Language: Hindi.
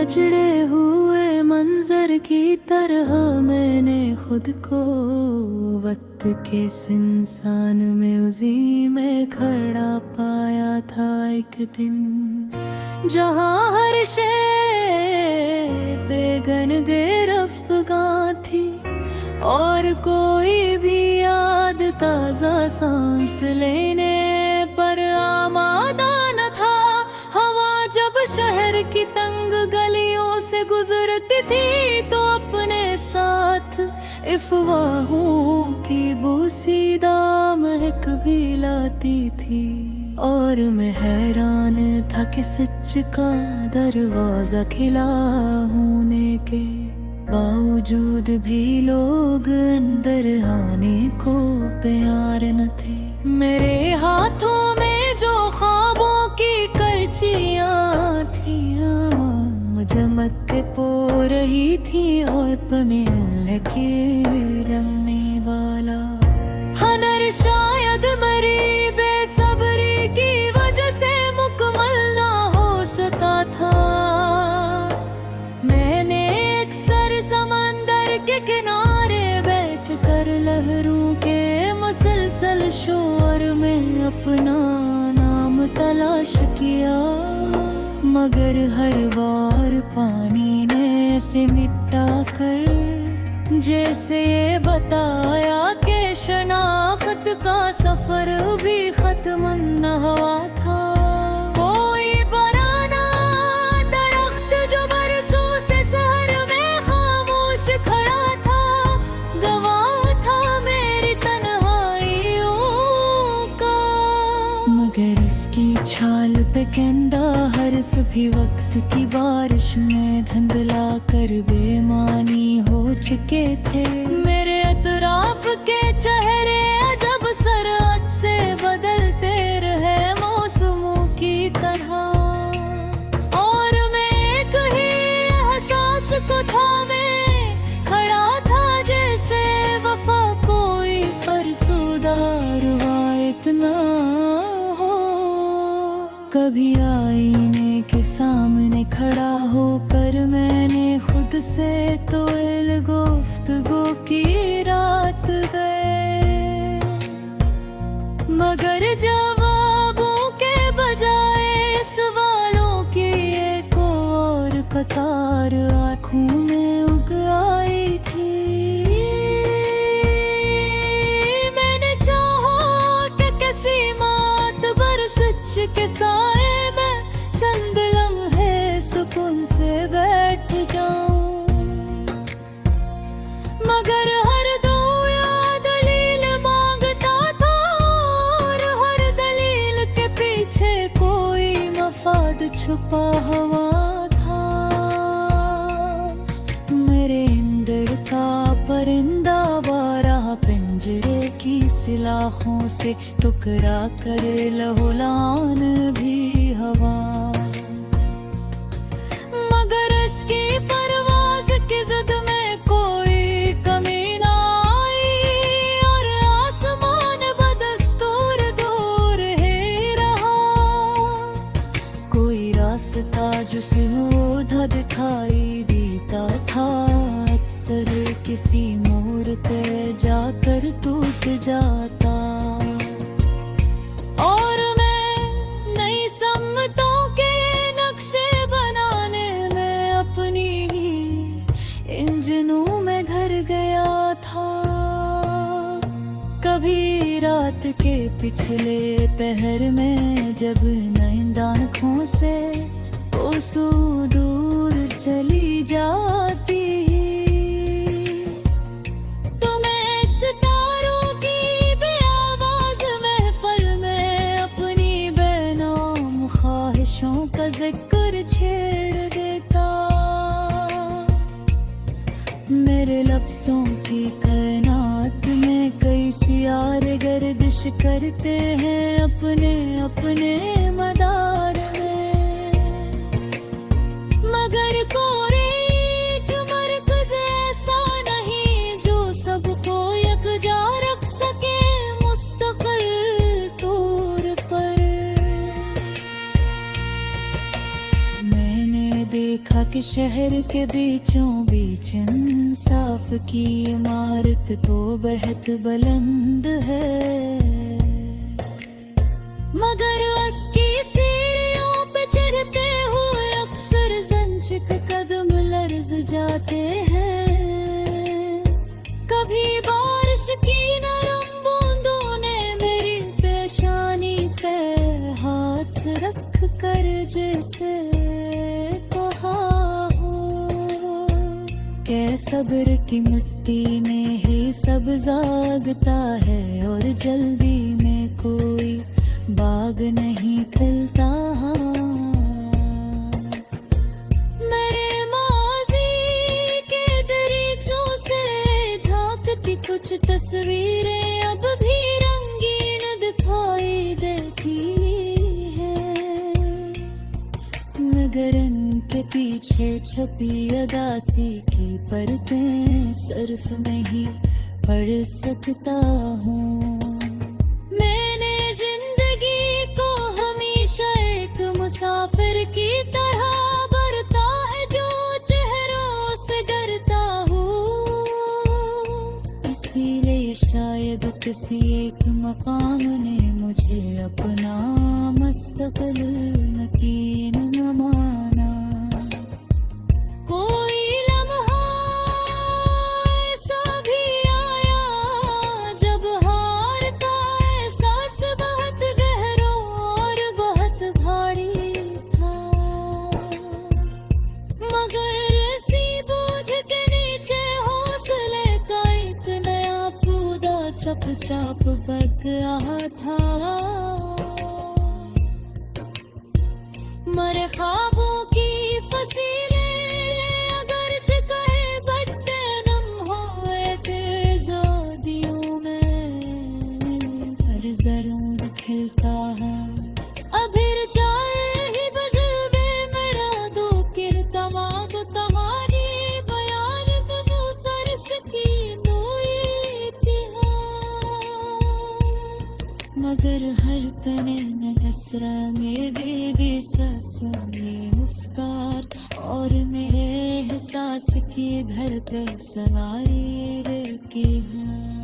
सजड़े हुए मंजर की तरह मैंने खुद को वक्त के सुनसान म्यूजियम में खड़ा पाया था एक दिन, जहाँ हर शय बेगन गिरफ्तार थी और कोई भी याद ताजा सांस लेने पर आमादा न था। हवा जब शहर की तंग गलियों से गुजरती थी तो अपने साथ अफवाहों की बोसीदा महक भी लाती थी, और मैं हैरान था कि सच का दरवाजा खिला होने के बावजूद भी लोग अंदर आने को प्यार न थे। मेरे हाथों में जो ख्वाबों की करचियां थी चमक के पो रही थी, और पने लगे रंगने वाला हनर शायद मरी बेसब्री की वजह से मुकम्मल ना हो सका था। मैंने अक्सर समंदर के किनारे बैठकर लहरों के मुसलसल शोर में अपना नाम तलाश किया, मगर हर बार पानी ने ऐसे मिटा कर जैसे ये बताया कि शनाख्त का सफर भी खत्म न हुआ था। कोई पुराना दरख्त जो बरसों से शहर में खामोश खड़ा था, गवाह था मेरी तन्हाइयों का, मगर इसकी छाल पे कहंदा हर सुबह वक्त की बारिश में धुंधला कर बेमानी हो चुके थे। मेरे अतराफ के चेहरे अजब सरहद से बदलते रहे मौसमों की तरह, और मैं एक ही एहसास को थामे खड़ा था जैसे वफा कोई फरसुदा रवायत ना हो। कभी आईने के सामने खड़ा होकर मैंने खुद से तो गुफ्तगू की रात गए, मगर जवाबों के बजाय सवालों की एक और कतार आँखों में उग आई थी। मैंने चाहा कि किसी मातबर सच के साए में चंद लम्हे सुकून से बैठ जाऊं, मगर हर दुआ दलील मांगता था और हर दलील के पीछे कोई मफाद छुपा हुआ था। मेरे अंदर का परिंदा वारा पिंजरे की सिलाखों से टुकरा कर लहुलान भी हवा, मगर इसकी परवाज की जिद में कोई कमी ना आई और आसमान बदस्तूर दूर ही रहा। कोई रास्ता जिसे उधर दिखाई देता था अक्सर किसी मोड़ पे जाकर टूट जाता, और मैं नई सम्मतों के नक्शे बनाने में अपनी ही इंजनों में घर गया था। कभी रात के पिछले पहर में जब नींद आँखों से कोसों दूर चली जाती, तो मैं सितारों की बेआवाज महफिल में अपनी बेनाम ख्वाहिशों का जिक्र छेड़ देता। मेरे लफ्ज़ों की कायनात में कई सियारे गर्दिश करते हैं अपने अपने मदार में, मगर कोई एक मरकज़ ऐसा नहीं जो सबको यकजा रख सके मुस्तकिल तौर पर। मैंने देखा कि शहर के बीचों बीच इंसाफ की इमारत तो बेहद बुलंद है, मगर उसकी सीढ़ियों पे चढ़ते हुए अक्सर जंजीर कदम लर्ज जाते हैं। कभी बारिश की नरम बूंदों ने मेरी पेशानी पे हाथ रख कर जैसे कहा हो कि सब्र की मिट्टी में ही सब जागता है और जल्दी में कोई बाग नहीं खिलता। मेरे माज़ी के दरीचों से झांकती कुछ तस्वीरें अब भी रंगीन दिखाई देती है, मगर इनके पीछे छपी उदासी की परतें सिर्फ नहीं पढ़ सकता हूँ। मुसाफिर की तरह बरता है जो चेहरों से डरता हूँ, इसीलिए शायद किसी एक मकाम ने मुझे अपना मुस्तक़िल यकीन न माना। कोई लम्हा ऐसा भी आया जब हार का एहसास बहुत गहरा और बहुत भारी, मगर इसी बोझ के नीचे हौसले का एक नया पौधा चुपचाप बढ़ गया था। मरे ख्वाबों की फसीलें अगर कहे बट्टे नम हुए थे ज़ादियों में, हर ज़रूर खिलता है अभिर जाए ही बजवे मेरा दो किर तमाम तुम्हारी बयान कबूतर सकी नोई मगर हर तने नसरा में भी ससुने उफ्कार और मेरे एहसास की घर पे सवारी की है।